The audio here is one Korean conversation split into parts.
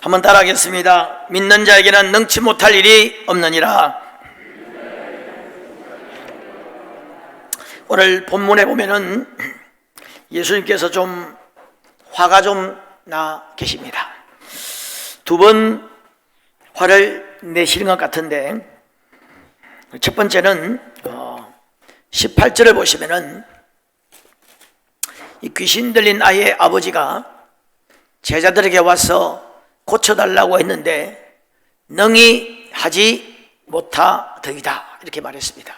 한번 따라하겠습니다. 믿는 자에게는 능치 못할 일이 없느니라. 오늘 본문에 보면은 예수님께서 좀 화가 좀 나 계십니다. 두 번 화를 내시는 것 같은데, 첫 번째는 18절을 보시면은 이 귀신 들린 아이의 아버지가 제자들에게 와서 고쳐달라고 했는데 능히 하지 못하더이다, 이렇게 말했습니다.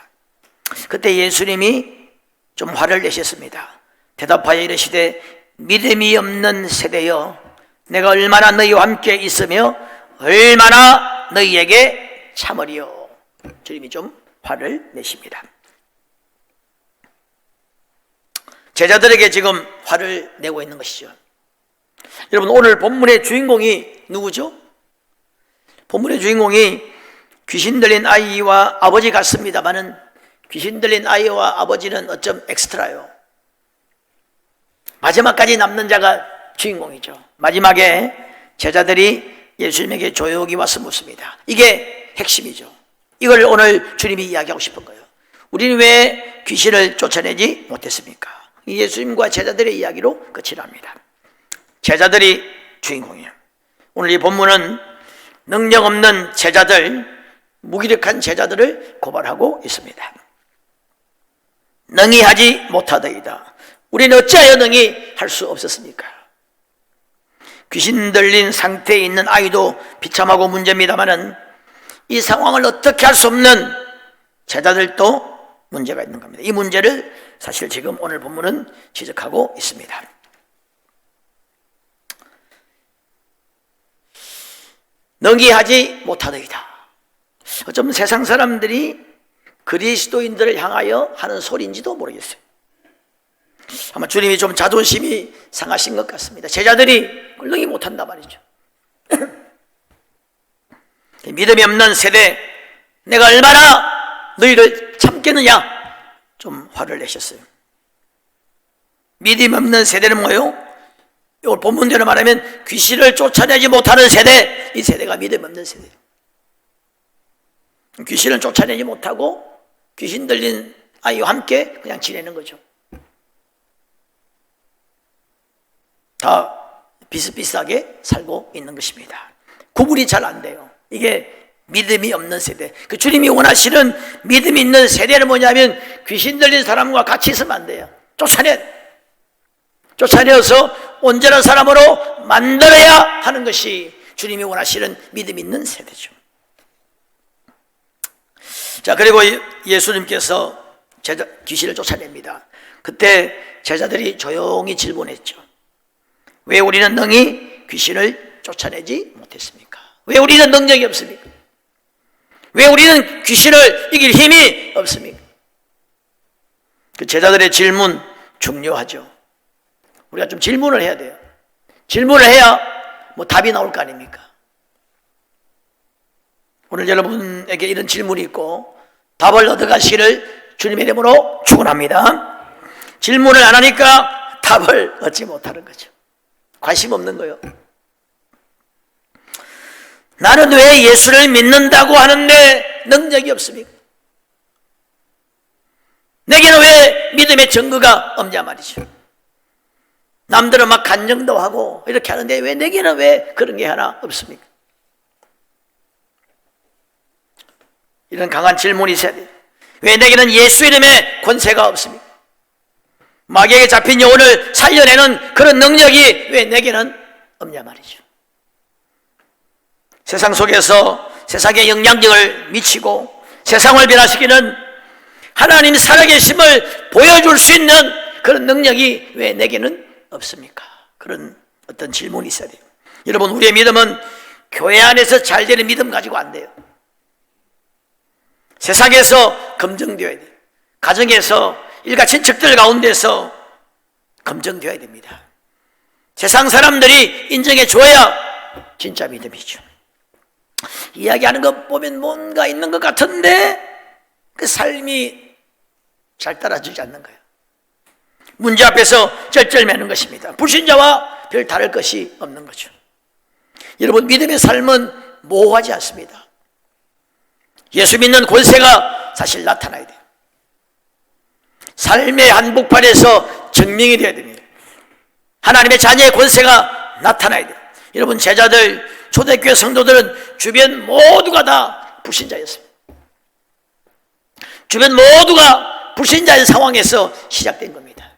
그때 예수님이 좀 화를 내셨습니다. 대답하여 이르시되 믿음이 없는 세대여, 내가 얼마나 너희와 함께 있으며 얼마나 너희에게 참으리요. 주님이 좀 화를 내십니다. 제자들에게 지금 화를 내고 있는 것이죠. 여러분, 오늘 본문의 주인공이 누구죠? 본문의 주인공이 귀신 들린 아이와 아버지 같습니다만은 귀신 들린 아이와 아버지는 어쩜 엑스트라요. 마지막까지 남는 자가 주인공이죠. 마지막에 제자들이 예수님에게 조용히 와서 묻습니다. 이게 핵심이죠. 이걸 오늘 주님이 이야기하고 싶은 거예요. 우리는 왜 귀신을 쫓아내지 못했습니까? 예수님과 제자들의 이야기로 끝이 납니다. 제자들이 주인공이에요. 오늘 이 본문은 능력 없는 제자들, 무기력한 제자들을 고발하고 있습니다. 능히 하지 못하더이다. 우리는 어찌하여 능히 할 수 없었습니까? 귀신 들린 상태에 있는 아이도 비참하고 문제입니다만은 이 상황을 어떻게 할 수 없는 제자들도 문제가 있는 겁니다. 이 문제를 사실 지금 오늘 본문은 지적하고 있습니다. 능히 하지 못하더이다. 어쩌면 세상 사람들이 그리스도인들을 향하여 하는 소리인지도 모르겠어요. 아마 주님이 좀 자존심이 상하신 것 같습니다. 제자들이 능히 못한다 말이죠. 믿음이 없는 세대, 내가 얼마나 너희를 참겠느냐, 좀 화를 내셨어요. 믿음 없는 세대는 뭐예요? 이걸 본문대로 말하면 귀신을 쫓아내지 못하는 세대, 이 세대가 믿음 없는 세대. 귀신을 쫓아내지 못하고 귀신 들린 아이와 함께 그냥 지내는 거죠. 다 비슷비슷하게 살고 있는 것입니다. 구분이 잘 안 돼요. 이게 믿음이 없는 세대. 그 주님이 원하시는 믿음이 있는 세대는 뭐냐면 귀신 들린 사람과 같이 있으면 안 돼요. 쫓아내어서 온전한 사람으로 만들어야 하는 것이 주님이 원하시는 믿음 있는 세대죠. 자, 그리고 예수님께서 귀신을 쫓아냅니다. 그때 제자들이 조용히 질문했죠. 왜 우리는 능히 귀신을 쫓아내지 못했습니까? 왜 우리는 능력이 없습니까? 왜 우리는 귀신을 이길 힘이 없습니까? 그 제자들의 질문 중요하죠. 우리가 좀 질문을 해야 돼요. 질문을 해야 뭐 답이 나올 거 아닙니까? 오늘 여러분에게 이런 질문이 있고 답을 얻어가시기를 주님의 이름으로 축원합니다. 질문을 안 하니까 답을 얻지 못하는 거죠. 관심 없는 거예요. 나는 왜 예수를 믿는다고 하는데 능력이 없습니까? 내게는 왜 믿음의 증거가 없냐 말이죠. 남들은 막 간증도 하고 이렇게 하는데 왜 내게는 왜 그런 게 하나 없습니까? 이런 강한 질문이 있어야 돼요. 왜 내게는 예수 이름의 권세가 없습니까? 마귀에게 잡힌 영혼을 살려내는 그런 능력이 왜 내게는 없냐 말이죠. 세상 속에서 세상에 영향력을 미치고 세상을 변화시키는 하나님 살아계심을 보여줄 수 있는 그런 능력이 왜 내게는 없습니까? 그런 어떤 질문이 있어야 돼요. 여러분, 우리의 믿음은 교회 안에서 잘 되는 믿음 가지고 안 돼요. 세상에서 검증되어야 돼요. 가정에서 일가 친척들 가운데서 검증되어야 됩니다. 세상 사람들이 인정해 줘야 진짜 믿음이죠. 이야기하는 것 보면 뭔가 있는 것 같은데 그 삶이 잘 따라주지 않는 거예요. 문제 앞에서 쩔쩔매는 것입니다. 불신자와 별 다를 것이 없는 거죠. 여러분, 믿음의 삶은 모호하지 않습니다. 예수 믿는 권세가 사실 나타나야 돼요. 삶의 한복판에서 증명이 되어야 됩니다. 하나님의 자녀의 권세가 나타나야 돼요. 여러분, 제자들, 초대교회 성도들은 주변 모두가 다 불신자였습니다. 주변 모두가 불신자인 상황에서 시작된 겁니다.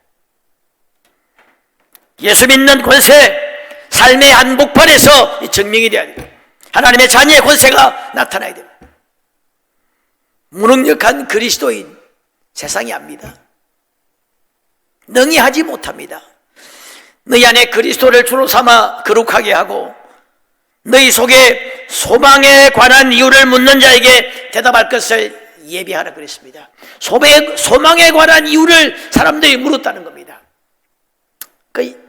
예수 믿는 권세, 삶의 한복판에서 증명이 되어야 됩니다. 하나님의 자녀의 권세가 나타나야 됩니다. 무능력한 그리스도인, 세상이 압니다. 능히 하지 못합니다. 너희 안에 그리스도를 주로 삼아 거룩하게 하고 너희 속에 소망에 관한 이유를 묻는 자에게 대답할 것을 예비하라 그랬습니다. 소망에 관한 이유를 사람들이 물었다는 겁니다. 그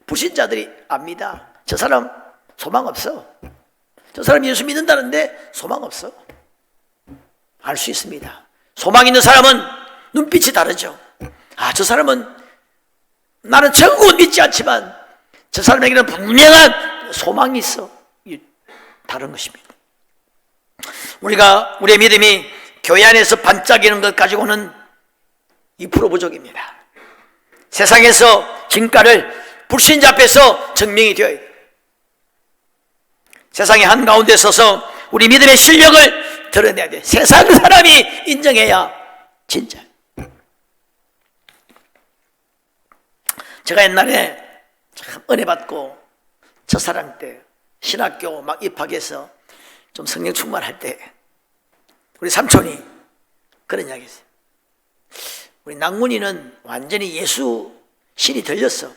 불신자들이 압니다. 저 사람 소망 없어. 저 사람 예수 믿는다는데 소망 없어. 알 수 있습니다. 소망 있는 사람은 눈빛이 다르죠. 저 사람은 나는 천국은 믿지 않지만 저 사람에게는 분명한 소망이 있어. 다른 것입니다. 우리의 믿음이 교회 안에서 반짝이는 것 가지고는 2% 부족입니다. 세상에서 진가를 불신자 앞에서 증명이 되어야 돼요. 세상의 한가운데 서서 우리 믿음의 실력을 드러내야 돼요. 세상 사람이 인정해야 진짜. 제가 옛날에 참 은혜 받고 첫사랑 때 신학교 막 입학해서 좀 성령 충만할 때 우리 삼촌이 그런 이야기 했어요. 우리 낭문이는 완전히 예수 신이 들렸어.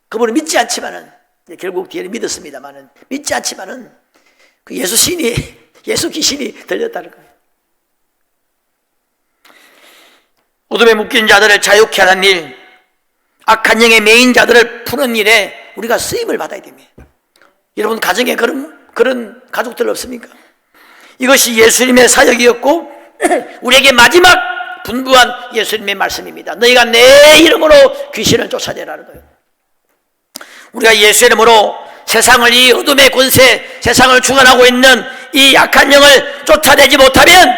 그분은 믿지 않지만은 결국 뒤에는 믿었습니다만은 믿지 않지만은 그 예수 귀신이 들렸다는 거예요. 어둠에 묶인 자들을 자유케 하는 일, 악한 영의 매인 자들을 푸는 일에 우리가 쓰임을 받아야 됩니다. 여러분, 가정에 그런 가족들 없습니까? 이것이 예수님의 사역이었고 우리에게 마지막 분부한 예수님의 말씀입니다. 너희가 내 이름으로 귀신을 쫓아내라는 거예요. 우리가 예수의 이름으로 세상을, 이 어둠의 권세, 세상을 주관하고 있는 이 악한 영을 쫓아내지 못하면,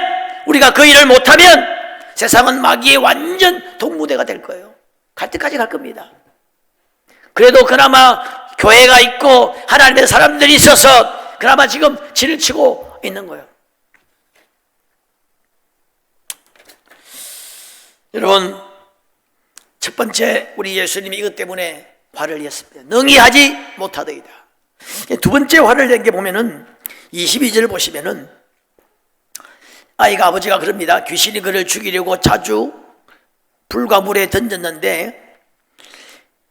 우리가 그 일을 못하면 세상은 마귀의 완전 동무대가 될 거예요. 갈 때까지 갈 겁니다. 그래도 그나마 교회가 있고 하나님의 사람들이 있어서 그나마 지금 진을 치고 있는 거예요. 여러분, 첫 번째 우리 예수님이 이것 때문에 화를 냈습니다. 능히 하지 못하더이다. 두 번째 화를 낸 게 보면은 22절 보시면은 아이가 아버지가 그럽니다. 귀신이 그를 죽이려고 자주 불과 물에 던졌는데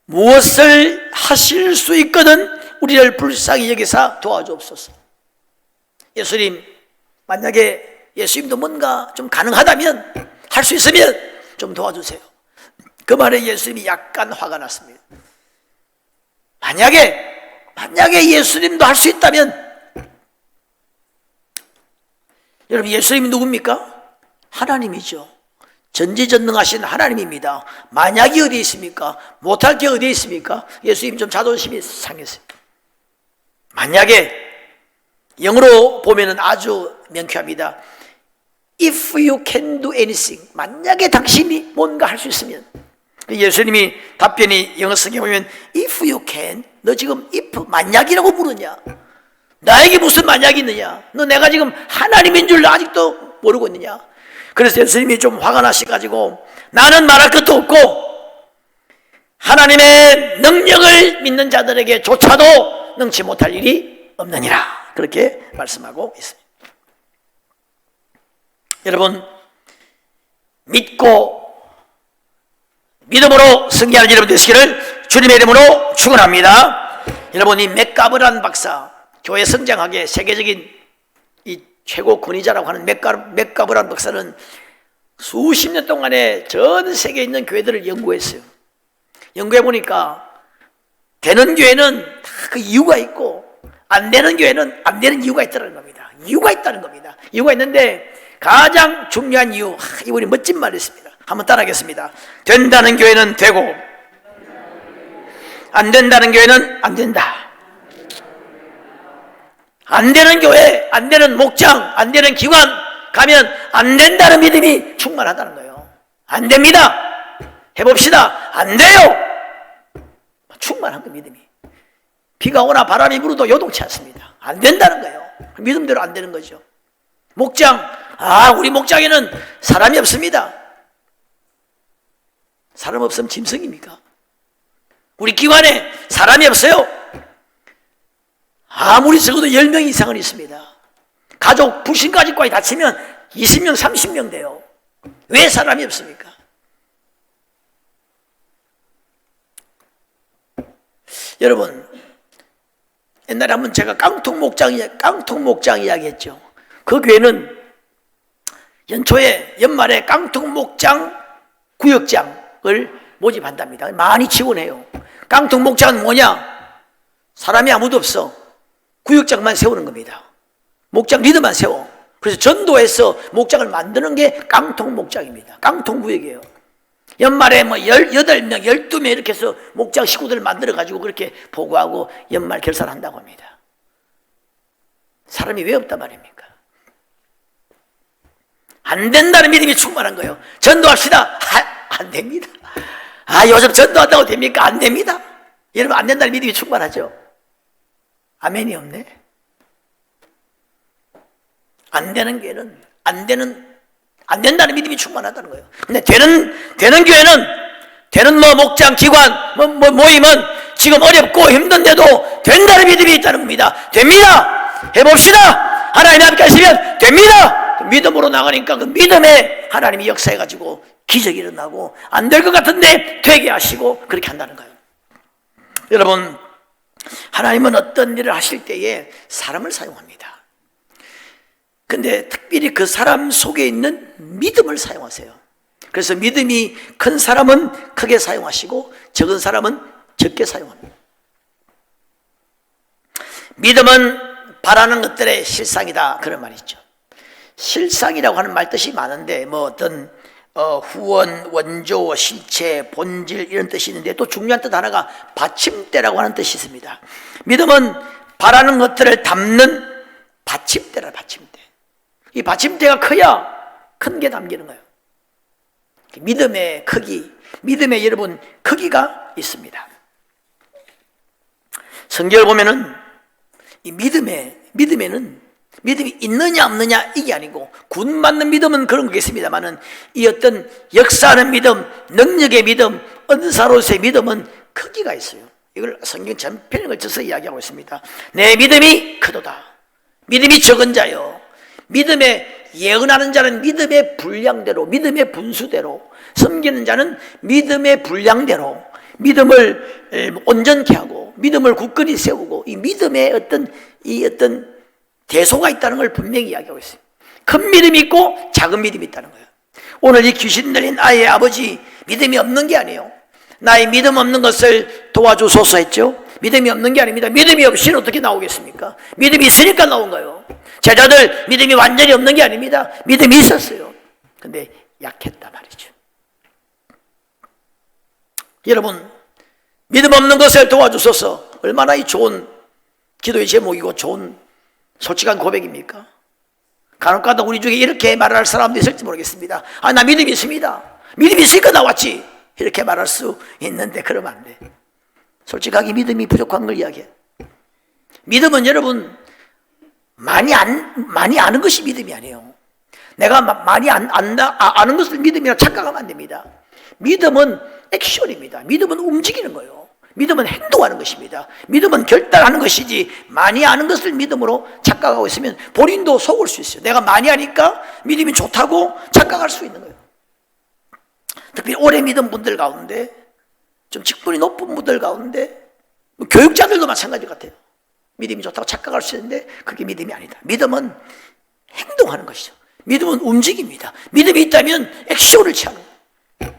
무엇을 하실 수 있거든 우리를 불쌍히 여기사 도와주옵소서. 예수님, 만약에 예수님도 뭔가 좀 가능하다면, 할 수 있으면 좀 도와주세요. 그 말에 예수님이 약간 화가 났습니다. 만약에 예수님도 할 수 있다면, 여러분, 예수님이 누굽니까? 하나님이죠. 전지전능하신 하나님입니다. 만약이 어디에 있습니까? 못할 게 어디에 있습니까? 예수님 좀 자존심이 상했어요. 만약에, 영어로 보면은 아주 명쾌합니다. If you can do anything, 만약에 당신이 뭔가 할 수 있으면. 예수님이 답변이 영어 성경에 보면 if you can, 너 지금 if 만약이라고 부르냐? 나에게 무슨 만약이 있느냐? 너 내가 지금 하나님인 줄 아직도 모르고 있느냐? 그래서 예수님이 좀 화가 나셔가지고 나는 말할 것도 없고 하나님의 능력을 믿는 자들에게 조차도 능치 못할 일이 없느니라, 그렇게 말씀하고 있습니다. 여러분, 믿음으로 승리하는 여러분 되시기를 주님의 이름으로 축원합니다. 여러분, 이 맥가브란 박사, 교회 성장하게 세계적인 이 최고 권위자라고 하는 맥가브란 박사는 수십 년 동안에 전 세계에 있는 교회들을 연구했어요. 연구해 보니까 되는 교회는 다 그 이유가 있고 안 되는 교회는 안 되는 이유가 있다는 겁니다. 이유가 있다는 겁니다. 이유가 있는데 가장 중요한 이유, 이분이 멋진 말을 했습니다. 한번 따라하겠습니다. 된다는 교회는 되고 안 된다는 교회는 안 된다. 안 되는 교회, 안 되는 목장, 안 되는 기관 가면 안 된다는 믿음이 충만하다는 거예요. 안 됩니다. 해봅시다. 안 돼요. 충만한 거 믿음이. 비가 오나 바람이 불어도 요동치 않습니다. 안 된다는 거예요. 믿음대로 안 되는 거죠. 목장, 우리 목장에는 사람이 없습니다. 사람 없으면 짐승입니까? 우리 기관에 사람이 없어요. 아무리 적어도 10명 이상은 있습니다. 가족 부신가족까지 다치면 20명, 30명 돼요. 왜 사람이 없습니까? 여러분, 옛날에 한번 제가 깡통 목장 이야기했죠. 그 교회는 연말에 깡통 목장 구역장을 모집한답니다. 많이 지원해요. 깡통 목장은 뭐냐? 사람이 아무도 없어. 구역장만 세우는 겁니다. 목장 리더만 세워. 그래서 전도해서 목장을 만드는 게 깡통 목장입니다. 깡통 구역이에요. 연말에 18명, 12명 이렇게 해서 목장 식구들을 만들어가지고 그렇게 보고하고 연말 결산을 한다고 합니다. 사람이 왜 없단 말입니까? 안 된다는 믿음이 충만한 거예요. 전도합시다. 안 됩니다. 요즘 전도한다고 됩니까? 안 됩니다. 여러분, 안 된다는 믿음이 충만하죠. 아멘이 없네. 안 되는 교회는 안 된다는 믿음이 충만하다는 거예요. 근데 되는 교회는, 되는 목장, 기관, 모임은 지금 어렵고 힘든데도 된다는 믿음이 있다는 겁니다. 됩니다. 해봅시다. 하나님 함께 하시면 됩니다. 믿음으로 나가니까 그 믿음에 하나님이 역사해가지고 기적이 일어나고 안 될 것 같은데 되게 하시고 그렇게 한다는 거예요. 여러분, 하나님은 어떤 일을 하실 때에 사람을 사용합니다. 근데 특별히 그 사람 속에 있는 믿음을 사용하세요. 그래서 믿음이 큰 사람은 크게 사용하시고 적은 사람은 적게 사용합니다. 믿음은 바라는 것들의 실상이다, 그런 말이 있죠. 실상이라고 하는 말 뜻이 많은데 어떤 후원, 원조, 실체, 본질 이런 뜻이 있는데 또 중요한 뜻 하나가 받침대라고 하는 뜻이 있습니다. 믿음은 바라는 것들을 담는 받침대라, 받침대. 이 받침대가 커야 큰 게 담기는 거예요. 믿음의 크기, 믿음의 여러분 크기가 있습니다. 성경을 보면은 이 믿음에는 믿음이 있느냐 없느냐 이게 아니고 구원받는 믿음은 그런 거겠습니다만은 이 어떤 역사하는 믿음, 능력의 믿음, 은사로서의 믿음은 크기가 있어요. 이걸 성경 전편을 걸쳐서 이야기하고 있습니다. 내 믿음이 크도다. 믿음이 적은 자요. 믿음에 예언하는 자는 믿음의 분량대로, 믿음의 분수대로, 섬기는 자는 믿음의 분량대로 믿음을 온전케 하고 믿음을 굳건히 세우고 이 믿음의 어떤 대소가 있다는 걸 분명히 이야기하고 있어요. 큰 믿음이 있고 작은 믿음이 있다는 거예요. 오늘 이 귀신 들린 아이의 아버지 믿음이 없는 게 아니에요. 나의 믿음 없는 것을 도와주소서 했죠. 믿음이 없는 게 아닙니다. 믿음이 없이는 어떻게 나오겠습니까? 믿음이 있으니까 나온 거예요. 제자들 믿음이 완전히 없는 게 아닙니다. 믿음이 있었어요. 근데 약했단 말이죠. 여러분, 믿음 없는 것을 도와주소서, 얼마나 이 좋은 기도의 제목이고 좋은 솔직한 고백입니까? 간혹가다 우리 중에 이렇게 말할 사람도 있을지 모르겠습니다. 나 믿음이 있습니다. 믿음이 있으니까 나왔지. 이렇게 말할 수 있는데 그러면 안 돼. 솔직하게 믿음이 부족한 걸 이야기해. 믿음은 여러분 많이 아는 것이 믿음이 아니에요. 내가 많이 아는 것을 믿음이라 착각하면 안 됩니다. 믿음은 액션입니다. 믿음은 움직이는 거예요. 믿음은 행동하는 것입니다. 믿음은 결단하는 것이지 많이 아는 것을 믿음으로 착각하고 있으면 본인도 속을 수 있어요. 내가 많이 아니까 믿음이 좋다고 착각할 수 있는 거예요. 특히 오래 믿은 분들 가운데, 좀 직분이 높은 분들 가운데, 교육자들도 마찬가지 같아요. 믿음이 좋다고 착각할 수 있는데 그게 믿음이 아니다. 믿음은 행동하는 것이죠. 믿음은 움직입니다. 믿음이 있다면 액션을 취하는 거예요.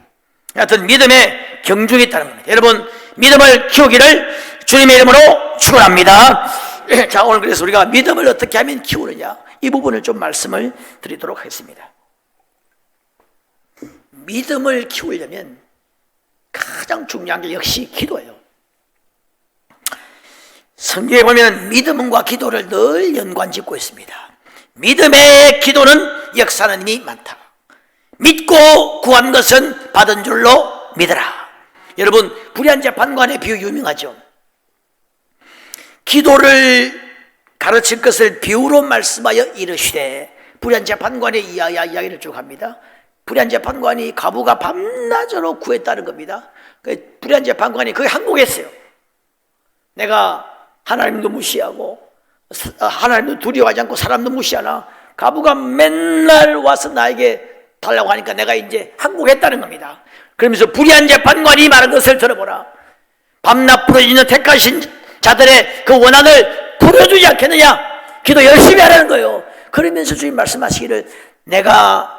하여튼 믿음에 경중이 있다는 겁니다. 여러분, 믿음을 키우기를 주님의 이름으로 축원합니다. 자, 오늘 그래서 우리가 믿음을 어떻게 하면 키우느냐, 이 부분을 좀 말씀을 드리도록 하겠습니다. 믿음을 키우려면 가장 중요한 게 역시 기도예요. 성경에 보면 믿음과 기도를 늘 연관짓고 있습니다. 믿음의 기도는 역사하는 힘이 많다. 믿고 구한 것은 받은 줄로 믿어라. 여러분, 불의한 재판관의 비유 유명하죠. 기도를 가르칠 것을 비유로 말씀하여 이르시되, 불의한 재판관의 이야기를 쭉 합니다. 불의한 재판관이 과부가 밤낮으로 구했다는 겁니다. 불의한 재판관이 거의 항복했어요. 내가 하나님도 무시하고 하나님도 두려워하지 않고 사람도 무시하나 과부가 맨날 와서 나에게 달라고 하니까 내가 이제 항복했다는 겁니다. 그러면서 불의한 재판관이 말한 것을 들어보라. 밤낮 부러지는 택하신 자들의 그 원한을 풀어주지 않겠느냐. 기도 열심히 하라는 거예요. 그러면서 주님 말씀하시기를 내가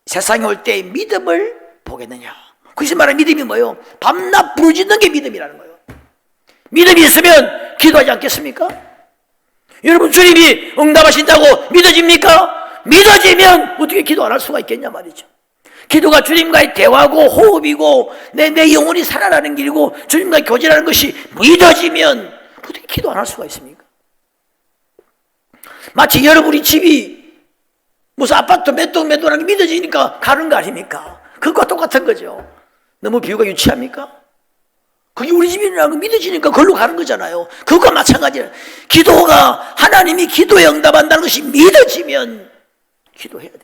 세상에 올 때 믿음을 보겠느냐. 그것이 말하는 믿음이 뭐예요? 밤낮 부르짖는 게 믿음이라는 거예요. 믿음이 있으면 기도하지 않겠습니까? 여러분, 주님이 응답하신다고 믿어집니까? 믿어지면 어떻게 기도 안 할 수가 있겠냐 말이죠. 기도가 주님과의 대화고 호흡이고 내 영혼이 살아나는 길이고 주님과 교제하는 것이 믿어지면 어떻게 기도 안 할 수가 있습니까? 마치 여러분이 집이 무슨 아파트 몇 동 하는 게 믿어지니까 가는 거 아닙니까? 그것과 똑같은 거죠. 너무 비유가 유치합니까? 그게 우리 집이라는 거 믿어지니까 그걸로 가는 거잖아요. 그것과 마찬가지예요. 기도가 하나님이 기도에 응답한다는 것이 믿어지면 기도해야 돼요.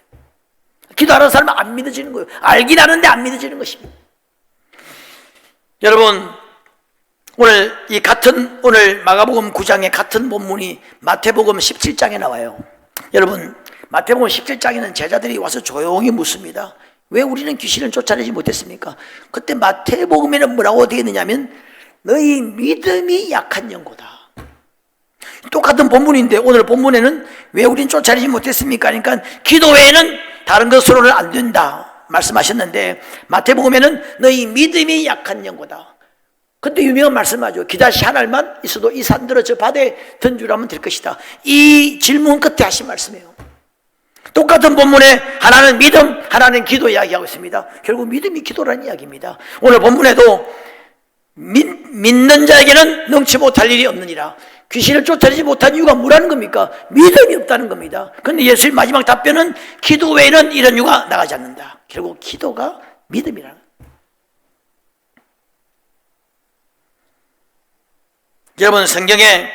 기도하는 사람은 안 믿어지는 거예요. 알긴 아는데 안 믿어지는 것입니다. 여러분, 오늘 마가복음 9장에 같은 본문이 마태복음 17장에 나와요. 여러분, 마태복음 17장에는 제자들이 와서 조용히 묻습니다. 왜 우리는 귀신을 쫓아내지 못했습니까? 그때 마태복음에는 뭐라고 되어 있느냐면 너희 믿음이 약한 영고다. 똑같은 본문인데 오늘 본문에는 왜 우리는 쫓아내지 못했습니까? 그러니까 기도 외에는 다른 것으로는 안 된다 말씀하셨는데 마태복음에는 너희 믿음이 약한 영고다. 근데 유명한 말씀하죠. 기다시 한 알만 있어도 이 산들을 저 바다에 던주라면 될 것이다. 이 질문 끝에 하신 말씀이에요. 똑같은 본문에 하나는 믿음, 하나는 기도 이야기하고 있습니다. 결국 믿음이 기도라는 이야기입니다. 오늘 본문에도 믿는 자에게는 능치 못할 일이 없느니라. 귀신을 쫓아내지 못한 이유가 뭐라는 겁니까? 믿음이 없다는 겁니다. 그런데 예수의 마지막 답변은 기도 외에는 이런 이유가 나가지 않는다. 결국 기도가 믿음이라는 거예요. 여러분, 성경에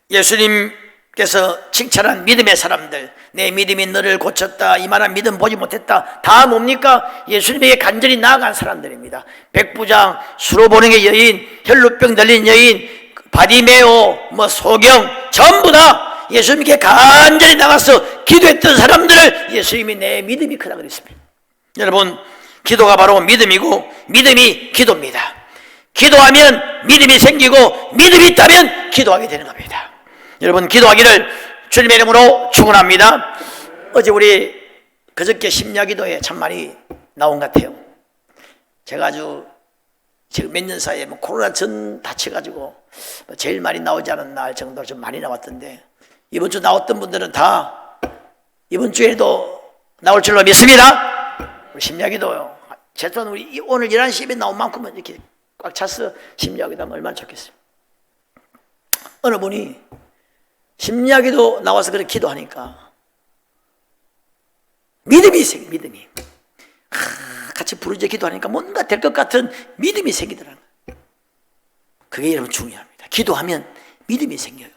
예수님께서 칭찬한 믿음의 사람들, 내 믿음이 너를 고쳤다, 이만한 믿음 보지 못했다, 다 뭡니까? 예수님에게 간절히 나아간 사람들입니다. 백부장, 수로보능의 여인, 혈루병 들린 여인, 바디메오, 소경, 전부 다 예수님께 간절히 나가서 기도했던 사람들을 예수님이 내 믿음이 크다 그랬습니다. 여러분, 기도가 바로 믿음이고 믿음이 기도입니다. 기도하면 믿음이 생기고 믿음이 있다면 기도하게 되는 겁니다. 여러분, 기도하기를 주님의 이름으로 축원합니다. 어제 우리 그저께 심야기도에 참 많이 나온 것 같아요. 제가 아주 지금 몇 년 사이에 코로나 전 다쳐가지고 제일 많이 나오지 않았나 할 정도로 좀 많이 나왔던데, 이번 주 나왔던 분들은 다 이번 주에도 나올 줄로 믿습니다. 우리 심야기도요. 제가 우리 오늘 11시에 나온 만큼은 이렇게 꽉 차서 심야기도 하면 얼마나 좋겠어요. 어느 분이 심야기도 나와서 그렇게 기도하니까 믿음이 생겨. 믿음이 같이 부르짖어 기도하니까 뭔가 될 것 같은 믿음이 생기더라고요. 그게 여러분 중요합니다. 기도하면 믿음이 생겨요.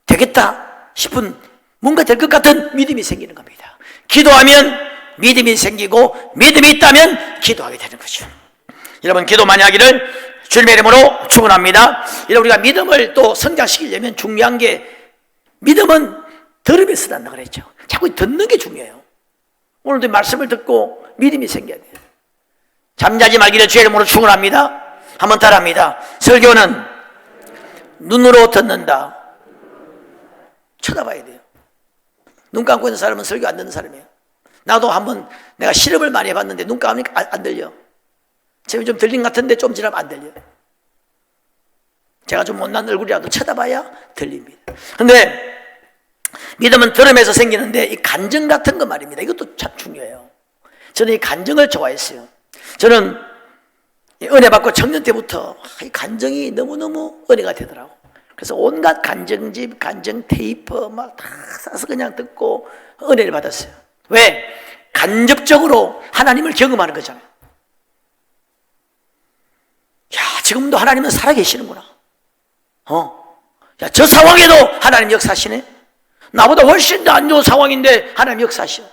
되겠다 싶은 뭔가 될 것 같은 믿음이 생기는 겁니다. 기도하면 믿음이 생기고 믿음이 있다면 기도하게 되는 거죠. 여러분, 기도 많이 하기를 주님의 이름으로 축원합니다. 여러분, 우리가 믿음을 또 성장시키려면 중요한 게, 믿음은 들으면서 난다 그랬죠. 자꾸 듣는 게 중요해요. 오늘도 말씀을 듣고 믿음이 생겨야 돼요. 잠자지 말기를 주의 이름으로 축원합니다. 한번 따라합니다. 설교는 눈으로 듣는다. 쳐다봐야 돼요. 눈 감고 있는 사람은 설교 안 듣는 사람이에요. 나도 한번 내가 실험을 많이 해봤는데 눈 감으니까 안 들려. 지금 좀 들린 것 같은데 좀 지나면 안 들려요. 제가 좀 못난 얼굴이라도 쳐다봐야 들립니다. 그런데 믿음은 들으면서 생기는데 이 간증 같은 거 말입니다. 이것도 참 중요해요. 저는 이 간증을 좋아했어요. 저는 은혜 받고 청년 때부터 이 간증이 너무너무 은혜가 되더라고요. 그래서 온갖 간증집, 간증 테이프 막 다 사서 그냥 듣고 은혜를 받았어요. 왜? 간접적으로 하나님을 경험하는 거잖아요. 야, 지금도 하나님은 살아계시는구나. 야, 저 상황에도 하나님 역사하시네. 나보다 훨씬 더 안 좋은 상황인데 하나님 역사하시오.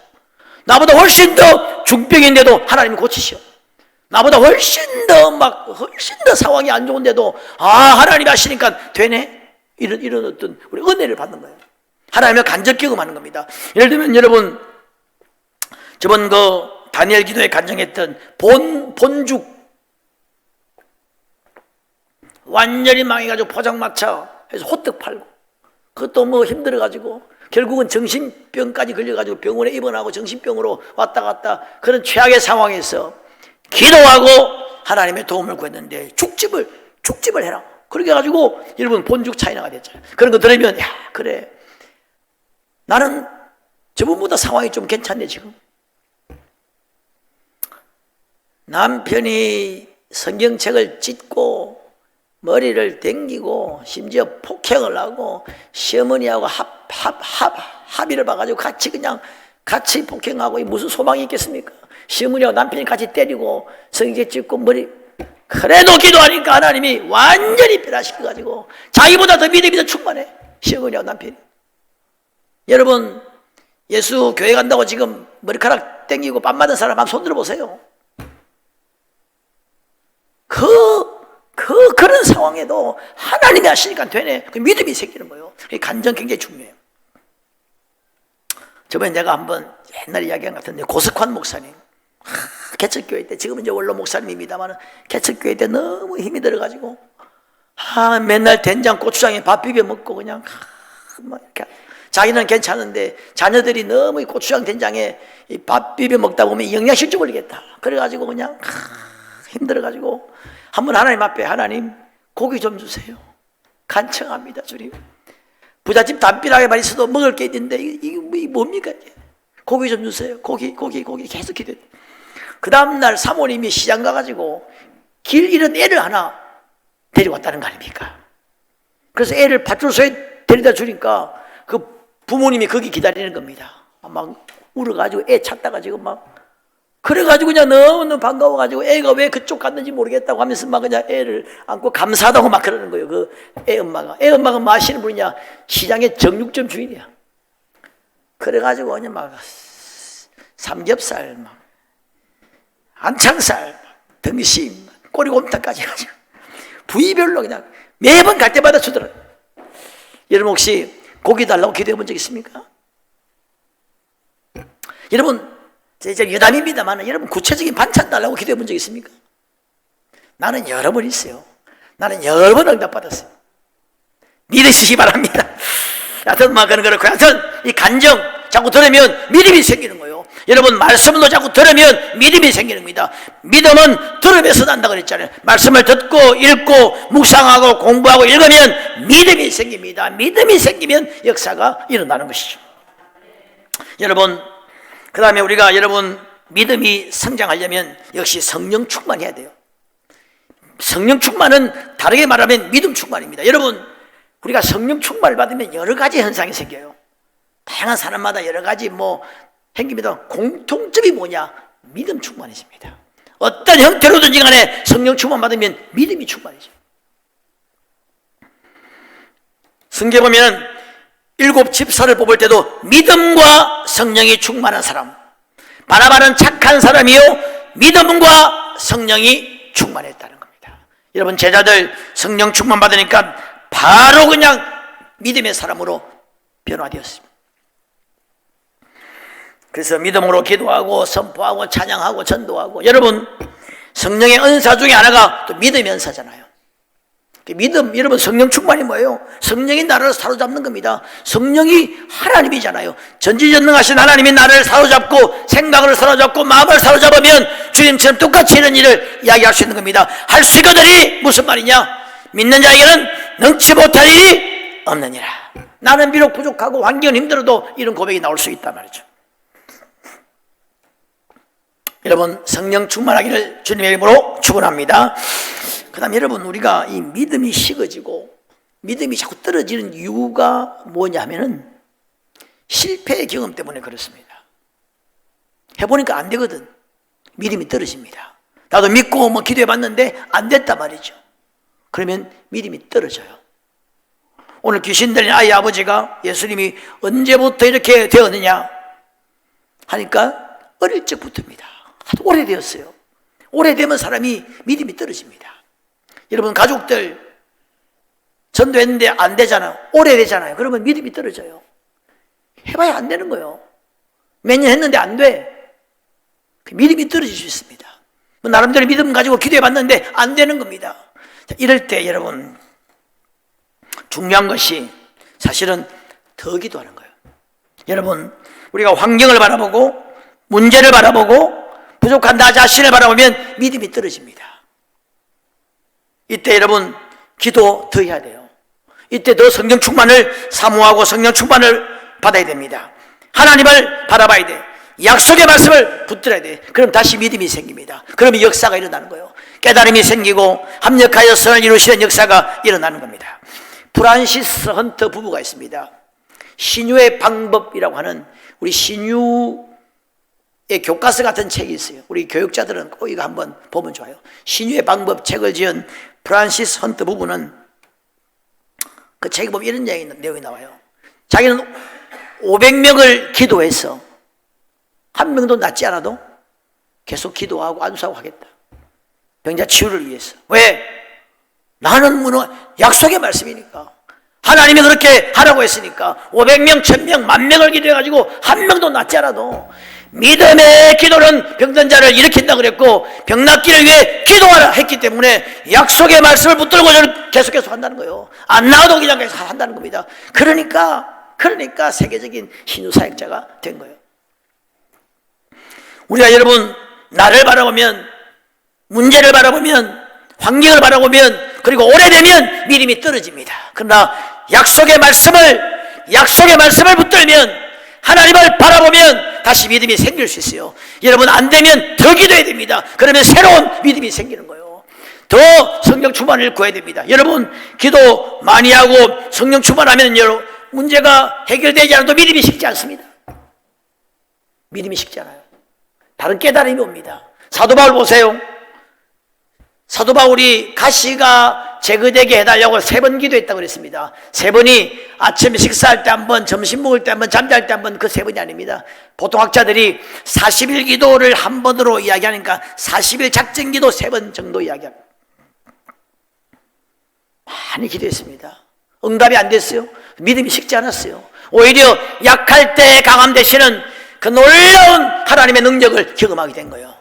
나보다 훨씬 더 중병인데도 하나님 고치시오. 나보다 훨씬 더 상황이 안 좋은데도 하나님이 하시니까 되네. 이런 어떤 우리 은혜를 받는 거예요. 하나님을 간접 경험하는 겁니다. 예를 들면 여러분, 저번 다니엘 기도에 간증했던 본죽 완전히 망해가지고 포장마차 해서 호떡 팔고, 그것도 힘들어가지고 결국은 정신병까지 걸려가지고 병원에 입원하고 정신병으로 왔다 갔다, 그런 최악의 상황에서 기도하고 하나님의 도움을 구했는데 죽집을 해라. 그렇게 해가지고 여러분 본죽 차이나가 됐잖아요. 그런 거 들으면 야, 그래, 나는 저번보다 상황이 좀 괜찮네. 지금 남편이 성경책을 찢고 머리를 댕기고 심지어 폭행을 하고 시어머니하고 합의를 봐가지고 같이 폭행하고 무슨 소망이 있겠습니까? 시어머니하고 남편이 같이 때리고 성경책 찢고 머리, 그래도 기도하니까 하나님이 완전히 변화시켜가지고 자기보다 더 믿음이 더 충만해, 시어머니하고 남편이. 여러분, 예수 교회 간다고 지금 머리카락 땡기고 뺨 맞은 사람 한번 손 들어보세요. 그런 상황에도 하나님이 하시니까 되네. 그 믿음이 생기는 거예요. 간증 굉장히 중요해요. 저번에 내가 한번 옛날 이야기한 것 같은데, 고석환 목사님, 개척교회 때, 지금은 이제 원로 목사님입니다만, 개척교회 때 너무 힘이 들어가지고 맨날 된장 고추장에 밥 비벼 먹고 그냥 이렇게, 자기는 괜찮은데 자녀들이 너무 이 고추장 된장에 이 밥 비벼 먹다 보면 영양실조 걸리겠다. 그래가지고 그냥 힘들어가지고 한번 하나님 앞에, 하나님 고기 좀 주세요. 간청합니다, 주님. 부잣집 담벼락에만 있어도 먹을 게 있는데 이게 뭡니까? 고기 좀 주세요. 고기 계속 기도해. 그 다음날 사모님이 시장 가가지고 길 잃은 애를 하나 데리고 왔다는 거 아닙니까? 그래서 애를 파출소에 데려다 주니까 그 부모님이 거기 기다리는 겁니다. 막 울어가지고 애 찾다가 지금 막, 그래가지고 그냥 너무 반가워가지고 애가 왜 그쪽 갔는지 모르겠다고 하면서 막 그냥 애를 안고 감사하다고 막 그러는 거예요. 그 애 엄마가 뭐 하시는 분이냐? 시장의 정육점 주인이야. 그래가지고 그냥 막 삼겹살, 막 안창살, 등심, 꼬리곰탕까지 해가지고 부위별로 그냥 매번 갈 때마다 주더라고요. 여러분 혹시 고기 달라고 기도해 본 적 있습니까? 여러분, 이제 유담입니다만 여러분 구체적인 반찬 달라고 기도해 본 적 있습니까? 나는 여러 번 있어요. 나는 여러 번 응답받았어요. 믿으시기 바랍니다. 하여튼 막 그렇고, 하여튼 이 간정 자꾸 들으면 믿음이 생기는 거예요. 여러분, 말씀도 자꾸 들으면 믿음이 생기는 겁니다. 믿음은 들으면서 난다 그랬잖아요. 말씀을 듣고 읽고 묵상하고 공부하고 읽으면 믿음이 생깁니다. 믿음이 생기면 역사가 일어나는 것이죠. 여러분, 그 다음에 우리가, 여러분, 믿음이 성장하려면 역시 성령 충만해야 돼요. 성령 충만은 다르게 말하면 믿음 충만입니다. 여러분, 우리가 성령 충만을 받으면 여러 가지 현상이 생겨요. 다양한 사람마다 여러 가지 생깁니다. 공통점이 뭐냐? 믿음 충만해집니다. 어떤 형태로든지 간에 성령 충만 받으면 믿음이 충만해져요. 성경에 보면 7 집사를 뽑을 때도 믿음과 성령이 충만한 사람, 바나바는 착한 사람이요 믿음과 성령이 충만했다는 겁니다. 여러분, 제자들 성령 충만 받으니까 바로 그냥 믿음의 사람으로 변화되었습니다. 그래서 믿음으로 기도하고 선포하고 찬양하고 전도하고. 여러분, 성령의 은사 중에 하나가 또 믿음의 은사잖아요. 믿음, 여러분, 성령 충만이 뭐예요? 성령이 나를 사로잡는 겁니다. 성령이 하나님이잖아요. 전지전능하신 하나님이 나를 사로잡고 생각을 사로잡고 마음을 사로잡으면 주님처럼 똑같이 이런 일을 이야기할 수 있는 겁니다. 할 수 있거든이 무슨 말이냐? 믿는 자에게는 능치 못할 일이 없느니라. 나는 비록 부족하고 환경은 힘들어도 이런 고백이 나올 수 있단 말이죠. 여러분, 성령 충만하기를 주님의 이름으로 축원합니다. 그 다음 여러분, 우리가 이 믿음이 식어지고 믿음이 자꾸 떨어지는 이유가 뭐냐 하면은 실패의 경험 때문에 그렇습니다. 해보니까 안 되거든. 믿음이 떨어집니다. 나도 믿고 뭐 기도해 봤는데 안 됐단 말이죠. 그러면 믿음이 떨어져요. 오늘 귀신 들린 아이 아버지가 예수님이 언제부터 이렇게 되었느냐 하니까 어릴 적부터입니다. 아주 오래되었어요. 오래되면 사람이 믿음이 떨어집니다. 여러분 가족들 전도했는데 안 되잖아요. 오래되잖아요. 그러면 믿음이 떨어져요. 해봐야 안 되는 거예요. 몇 년 했는데 안 돼. 믿음이 떨어질 수 있습니다. 나름대로 믿음 가지고 기도해 봤는데 안 되는 겁니다. 자, 이럴 때 여러분 중요한 것이 사실은 더 기도하는 거예요. 여러분 우리가 환경을 바라보고 문제를 바라보고 부족한 나 자신을 바라보면 믿음이 떨어집니다. 이때 여러분 기도 더 해야 돼요. 이때 더 성령 충만을 사모하고 성령 충만을 받아야 됩니다. 하나님을 바라봐야 돼. 약속의 말씀을 붙들어야 돼. 그럼 다시 믿음이 생깁니다. 그러면 역사가 일어나는 거예요. 깨달음이 생기고 합력하여 선을 이루시는 역사가 일어나는 겁니다. 프란시스 헌터 부부가 있습니다. 신유의 방법이라고 하는 우리 신유의 교과서 같은 책이 있어요. 우리 교육자들은 꼭 이거 한번 보면 좋아요. 신유의 방법 책을 지은 프란시스 헌터 부부는 그 책에 보면 이런 내용이 나와요. 자기는 500명을 기도해서 한 명도 낫지 않아도 계속 기도하고 안수하고 하겠다. 병자 치유를 위해서. 왜? 나는 약속의 말씀이니까. 하나님이 그렇게 하라고 했으니까 500명, 1000명, 10,000명을 기도해가지고 한 명도 낫지 않아도 믿음의 기도는 병든 자를 일으킨다 그랬고 병 낫기를 위해 기도하라 했기 때문에 약속의 말씀을 붙들고 저는 계속해서 한다는 거예요. 안 나와도 그냥 계속 한다는 겁니다. 그러니까 세계적인 신유 사역자가 된 거예요. 우리가 여러분 나를 바라보면 문제를 바라보면 환경을 바라보면 그리고 오래되면 믿음이 떨어집니다. 그러나 약속의 말씀을 붙들면 하나님을 바라보면 다시 믿음이 생길 수 있어요. 여러분 안 되면 더 기도해야 됩니다. 그러면 새로운 믿음이 생기는 거예요. 더 성령 충만을 구해야 됩니다. 여러분 기도 많이 하고 성령 충만하면 문제가 해결되지 않아도 믿음이 식지 않습니다. 믿음이 식지 않아요. 다른 깨달음이 옵니다. 사도 바울 보세요. 사도 바울이 가시가 제거되게 해달라고 3번 기도했다고 그랬습니다. 3번이 아침에 식사할 때 한 번, 점심 먹을 때 한 번, 잠잘 때 한 번, 그 3번이 아닙니다. 보통 학자들이 40일 기도를 한 번으로 이야기하니까 40일 작전 기도 3번 정도 이야기합니다. 많이 기도했습니다. 응답이 안 됐어요. 믿음이 식지 않았어요. 오히려 약할 때 강함 되시는 그 놀라운 하나님의 능력을 경험하게 된 거예요.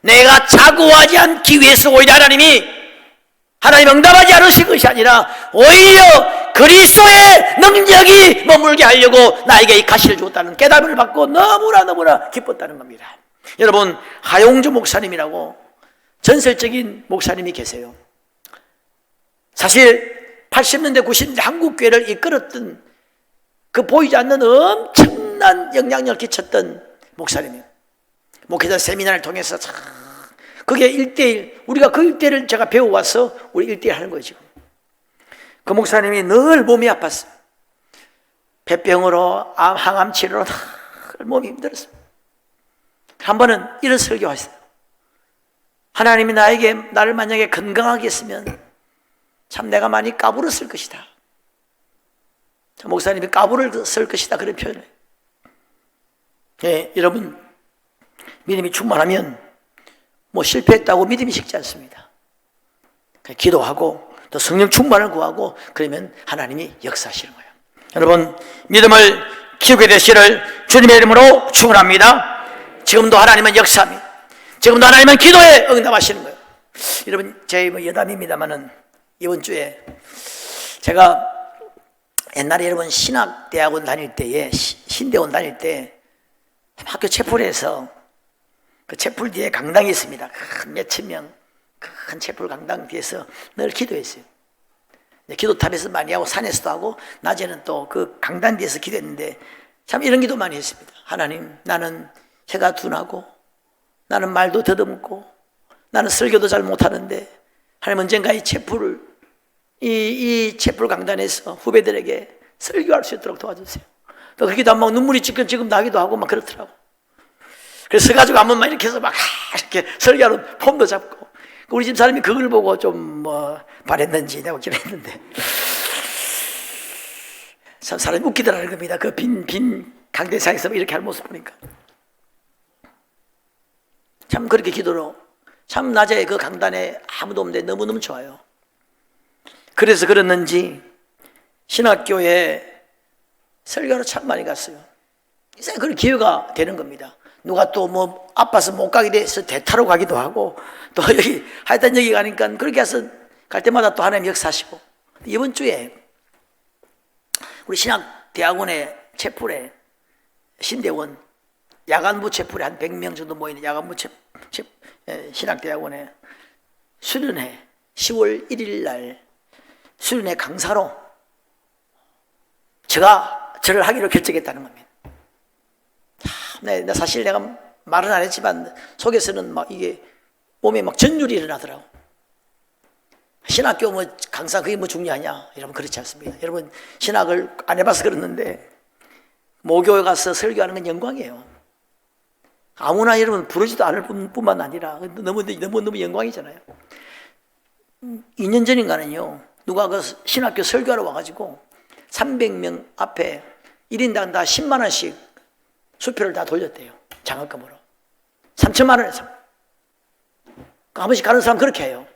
내가 자고하지 않기 위해서 오히려 하나님 응답하지 않으신 것이 아니라 오히려 그리스도의 능력이 머물게 하려고 나에게 이 가시를 줬다는 깨달음을 받고 너무나 기뻤다는 겁니다. 여러분 하용조 목사님이라고 전설적인 목사님이 계세요. 사실 80년대 90년대 한국교회를 이끌었던 그 보이지 않는 엄청난 영향력을 끼쳤던 목사님이에요. 목회자 세미나를 통해서 그게 1대1 우리가 그 1대1을 제가 배워와서 우리 1대1 하는 거예요. 지금 그 목사님이 늘 몸이 아팠어요. 폐병으로 항암 치료로 늘 몸이 힘들었어요. 한 번은 이런 설교하셨어요. 하나님이 나를 만약에 건강하게 했으면 참 내가 많이 까불었을 것이다. 목사님이 까불을 쓸 것이다 그런 표현을 해요. 예, 여러분 믿음이 충만하면 실패했다고 믿음이 식지 않습니다. 기도하고 또 성령 충만을 구하고 그러면 하나님이 역사하시는 거예요. 여러분 믿음을 키우게 되시를 주님의 이름으로 축원합니다. 지금도 하나님은 역사합니다. 지금도 하나님은 기도에 응답하시는 거예요. 여러분 제 여담입니다만은 이번 주에 제가 옛날에 여러분 신학대학원 다닐 때에 신대원 다닐 때 학교 채플에서 그 채플 뒤에 강당이 있습니다. 큰 몇천 명 큰 채플 강당 뒤에서 늘 기도했어요. 기도탑에서 많이 하고 산에서도 하고 낮에는 또 그 강당 뒤에서 기도했는데 참 이런 기도 많이 했습니다. 하나님 나는 혀가 둔하고 나는 말도 더듬고 나는 설교도 잘 못하는데 하나님 언젠가 이 채플을 이 채플 강단에서 후배들에게 설교할 수 있도록 도와주세요. 또 그기도 막 눈물이 지금 나기도 하고 막 그렇더라고. 그래서 가지고 한번 막 이렇게 해서 막 이렇게 설교하는 폼도 잡고, 우리 집 사람이 그걸 보고 좀 바랬는지 내가 그랬는데, 참 사람이 웃기더라는 겁니다. 그 빈 강대상에서 이렇게 할 모습 보니까. 참 그렇게 기도로 참 낮에 그 강단에 아무도 없는데 너무너무 좋아요. 그래서 그랬는지 신학교에 설교를 참 많이 갔어요. 이제 그런 기회가 되는 겁니다. 누가 또 아파서 못 가게 돼서 대타로 가기도 하고, 또 여기 하여튼 여기 가니까 그렇게 해서 갈 때마다 또 하나님 역사하시고. 이번 주에 우리 신학대학원의 채플에 신대원 야간부 채플에 한 100명 정도 모이는 야간부 신학대학원에 수련회 10월 1일 날 수련회 강사로 저를 하기로 결정했다는 겁니다. 네, 사실 내가 말은 안 했지만 속에서는 막 이게 몸에 막 전율이 일어나더라고. 신학교 강사 그게 중요하냐? 여러분 그렇지 않습니다. 여러분 신학을 안 해봐서 그러는데 모교에 가서 설교하는 건 영광이에요. 아무나 여러분 부르지도 않을 뿐만 아니라 너무 영광이잖아요. 2년 전인가는요, 누가 그 신학교 설교하러 와가지고 300명 앞에 1인당 다 10만 원씩 수표를 다 돌렸대요. 장학금으로 3천만 원에서. 한 번씩 가는 사람 그렇게 해요.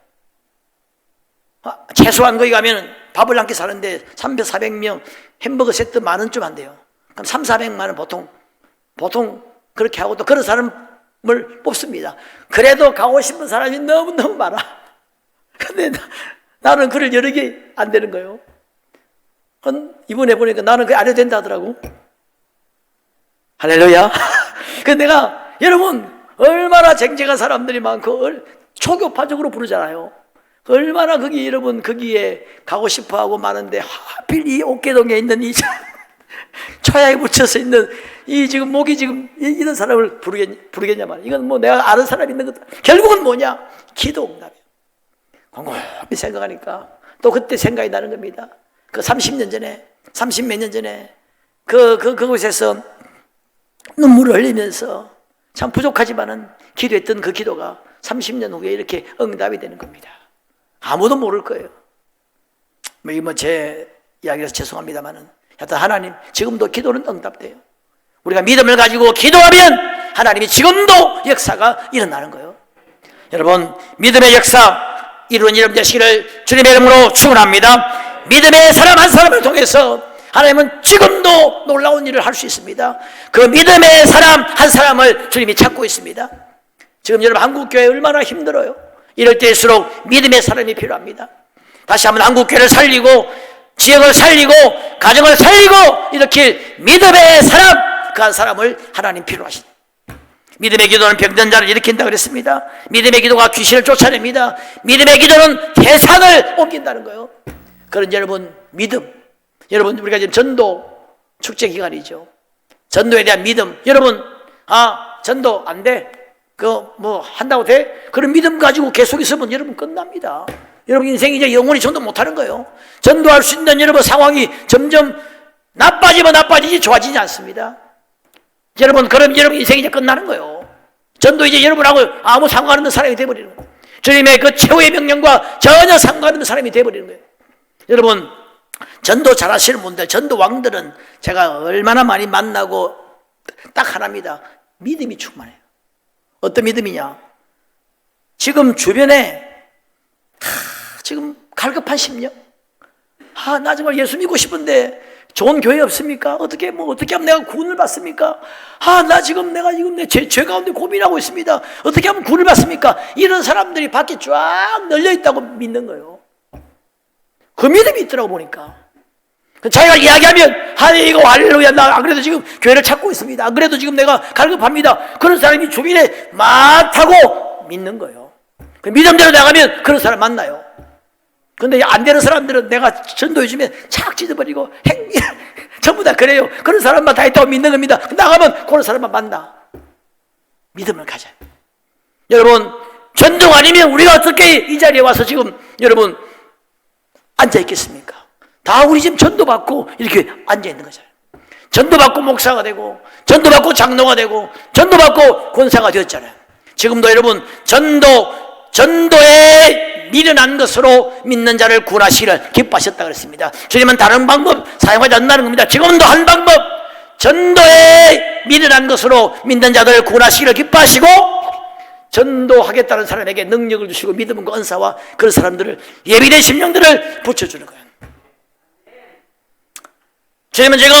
최소한 거기 가면 밥을 한 끼 사는데 300, 400명 햄버거 세트 10,000원쯤 한대요. 그럼 3, 400만 원 보통 그렇게 하고 또 그런 사람을 뽑습니다. 그래도 가고 싶은 사람이 너무너무 많아. 근데 나는 그럴 여력이 안 되는 거예요. 이번에 보니까 나는 그게 안 해도 된다 하더라고. 할렐루야. 그 내가 여러분 얼마나 쟁쟁한 사람들이 많고 초교파적으로 부르잖아요. 얼마나 여러분 거기에 가고 싶어하고 많은데 하필 이 옥계동에 있는 이 초야에 묻혀서 있는 이 지금 목이 지금 이런 사람을 부르겠냐 말이야. 이건 내가 아는 사람이 있는 것도 결국은 뭐냐? 기도 응답이에요. 곰곰이 생각하니까 또 그때 생각이 나는 겁니다. 그 30몇 년 전에 그곳에서 눈물을 흘리면서 참 부족하지만은 기도했던 그 기도가 30년 후에 이렇게 응답이 되는 겁니다. 아무도 모를 거예요. 제 이야기라서 죄송합니다만은 하여튼 하나님 지금도 기도는 응답돼요. 우리가 믿음을 가지고 기도하면 하나님이 지금도 역사가 일어나는 거예요. 여러분 믿음의 역사 이루는 여러분 되시기를 주님의 이름으로 축원합니다. 믿음의 사람 한 사람을 통해서 하나님은 지금도 놀라운 일을 할 수 있습니다. 그 믿음의 사람 한 사람을 주님이 찾고 있습니다. 지금 여러분 한국교회 얼마나 힘들어요. 이럴 때일수록 믿음의 사람이 필요합니다. 다시 한번 한국교회를 살리고 지역을 살리고 가정을 살리고 이렇게 믿음의 사람 그 한 사람을 하나님 필요하십니다. 믿음의 기도는 병든 자를 일으킨다 그랬습니다. 믿음의 기도가 귀신을 쫓아냅니다. 믿음의 기도는 대상을 옮긴다는 거예요. 그런 여러분 믿음, 여러분 우리가 지금 전도 축제 기간이죠. 전도에 대한 믿음, 여러분 전도 안 돼? 한다고 돼? 그런 믿음 가지고 계속 있으면 여러분 끝납니다. 여러분 인생이 이제 영원히 전도 못하는 거예요. 전도할 수 있는 여러분 상황이 점점 나빠지면 나빠지지 좋아지지 않습니다. 여러분 그럼 여러분 인생이 이제 끝나는 거예요. 전도 이제 여러분하고 아무 상관없는 사람이 되어버리는 거예요. 주님의 그 최후의 명령과 전혀 상관없는 사람이 되어버리는 거예요. 여러분 전도 잘하시는 분들, 전도 왕들은 제가 얼마나 많이 만나고 딱 하나입니다. 믿음이 충만해요. 어떤 믿음이냐? 지금 주변에 지금 갈급한 심령, 나 정말 예수 믿고 싶은데 좋은 교회 없습니까? 어떻게 하면 내가 구원을 받습니까? 내가 지금 내 죄 가운데 고민하고 있습니다. 어떻게 하면 구원을 받습니까? 이런 사람들이 밖에 쫙 널려 있다고 믿는 거예요. 그 믿음이 있더라고 보니까. 자기가 이야기하면 이거 할렐루야, 나 안 그래도 지금 교회를 찾고 있습니다. 안 그래도 지금 내가 갈급합니다. 그런 사람이 주변에 많다고 믿는 거예요. 그 믿음대로 나가면 그런 사람 만나요. 근데 안 되는 사람들은 내가 전도해주면 착 찢어버리고 전부 다 그래요. 그런 사람만 다 있다고 믿는 겁니다. 나가면 그런 사람만 만나. 믿음을 가져요. 여러분 전도가 아니면 우리가 어떻게 이 자리에 와서 지금 여러분 앉아 있겠습니까? 다 우리 지금 전도받고 이렇게 앉아 있는 거잖아요. 전도받고 목사가 되고, 전도받고 장로가 되고, 전도받고 권사가 되었잖아요. 지금도 여러분 전도에 미련한 것으로 믿는 자를 구원하시기를 기뻐하셨다 그랬습니다. 주님은 다른 방법 사용하지 않는다는 겁니다. 지금도 한 방법, 전도에 미련한 것으로 믿는 자들을 구원하시기를 기뻐하시고, 전도하겠다는 사람에게 능력을 주시고 믿음과 은사와 그런 사람들을, 예비된 심령들을 붙여주는 거예요. 주님은 지금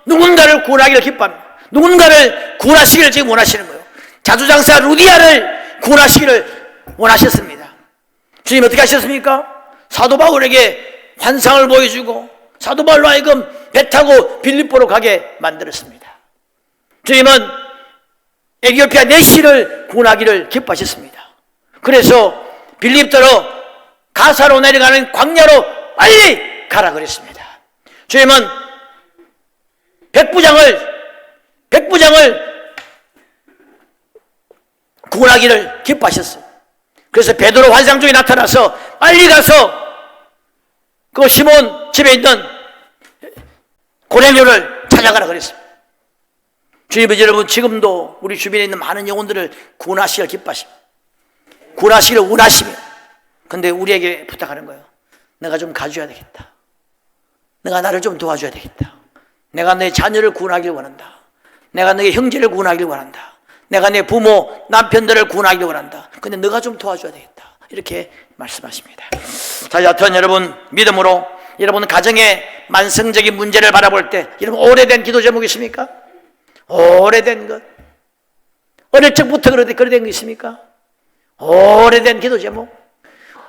누군가를 구원하기를 기뻐합니다. 누군가를 구원하시기를 지금 원하시는 거예요. 자주장사 루디아를 구원하시기를 원하셨습니다. 주님 어떻게 하셨습니까? 사도 바울에게 환상을 보여주고 사도 바울로 하여금 배 타고 빌립보로 가게 만들었습니다. 주님은 에티오피아 내시를 구원하기를 기뻐하셨습니다. 그래서 빌립도로 가사로 내려가는 광야로 빨리 가라 그랬습니다. 주님은 백부장을 구원하기를 기뻐하셨어요. 그래서 베드로 환상 중에 나타나서 빨리 가서 그 시몬 집에 있는 고넬료를 찾아가라 그랬습니다. 주님은 여러분 지금도 우리 주변에 있는 많은 영혼들을 구원하시기를 기뻐하십니다. 구원하시기를 원하시며, 근데 우리에게 부탁하는 거예요. 내가 좀 가줘야 되겠다. 내가 나를 좀 도와줘야 되겠다. 내가 내 자녀를 구원하기를 원한다. 내가 너의 형제를 구원하기를 원한다. 내가 내 부모, 남편들을 구원하기를 원한다. 근데 너가 좀 도와줘야 되겠다. 이렇게 말씀하십니다. 자, 여튼 여러분 믿음으로 여러분 가정의 만성적인 문제를 바라볼 때 여러분 오래된 기도 제목이 있습니까? 오래된 것. 어릴 적부터 그래 된 거 있습니까? 오래된 기도 제목.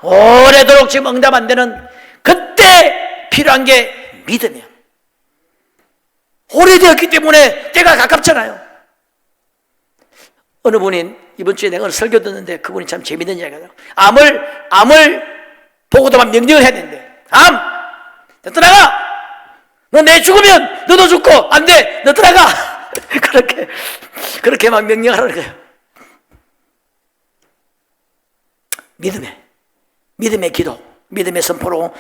오래도록 지금 응답 안 되는 그때 필요한 게 믿음이야. 오래되었기 때문에 때가 가깝잖아요. 어느 분이 이번 주에 내가 설교 듣는데 그분이 참 재밌는 이야기하더라고요. 암을 보고도만 명령을 해야 된대. 암! 너 떠나가! 너 내 죽으면 너도 죽고 안 돼! 너 떠나가! 그렇게 막 명령하라는 거예요. 믿음의 기도, 믿음의 선포로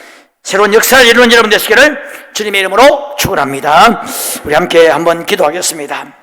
새로운 역사를 이루는 여러분 되시기를 주님의 이름으로 축원합니다. 우리 함께 한번 기도하겠습니다.